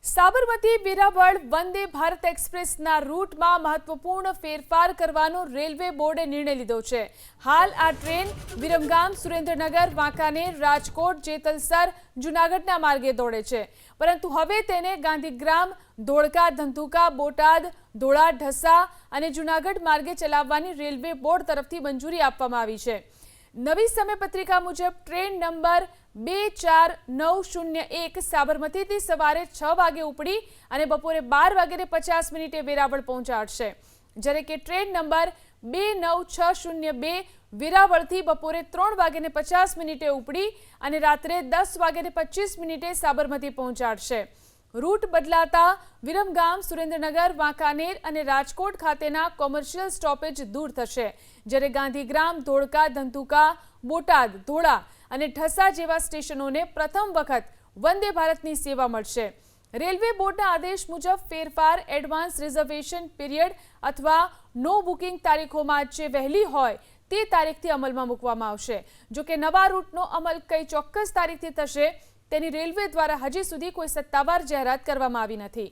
સાબરમતી વેરાવળ વંદે ભારત એક્સપ્રેસના રૂટમાં મહત્વપૂર્ણ ફેરફાર કરવાનો રેલવે બોર્ડે નિર્ણય લીધો છે। હાલ આ ટ્રેન વિરમગામ, સુરેન્દ્રનગર, વાંકાનેર, રાજકોટ, જેતલસર, જૂનાગઢના માર્ગે દોડે છે, પરંતુ હવે તેને ગાંધીગ્રામ, ધોળકા, ધંધુકા, બોટાદ, ધોળા, ઢસા અને જૂનાગઢ માર્ગે ચલાવવાની રેલવે બોર્ડ તરફથી મંજૂરી આપવામાં આવી છે। નવી સમયપત્રિકા મુજબ ટ્રેન નંબર 24901 સાબરમતીથી સવારે 6 વાગે ઉપડી અને બપોરે 12:50 વેરાવળ પહોંચાડશે, જ્યારે કે ટ્રેન નંબર 29602 વેરાવળથી બપોરે 3:50 ઉપડી અને રાત્રે 10:25 સાબરમતી પહોંચાડશે। રૂટ બદલાતા વિરમગામ, સુરેન્દ્રનગર, વાંકાનેર અને રાજકોટ ખાતેના કોમર્શિયલ સ્ટોપેજ દૂર થશે, જ્યારે ગાંધીગ્રામ, ધોળકા, ધંધુકા, બોટાદ, ધોળા અને ઢસા જેવા સ્ટેશનોને પ્રથમ વખત વંદે ભારતની સેવા મળશે। રેલવે બોર્ડના આદેશ મુજબ ફેરફાર એડવાન્સ રિઝર્વેશન પીરિયડ અથવા નો બુકિંગ તારીખોમાં જે વહેલી હોય તે તારીખથી અમલમાં મૂકવામાં આવશે। જો કે નવા રૂટનો અમલ કઈ ચોક્કસ તારીખથી થશે તેની રેલવે દ્વારા હજી સુધી કોઈ સત્તાવાર જાહેરાત કરવામાં આવી નથી।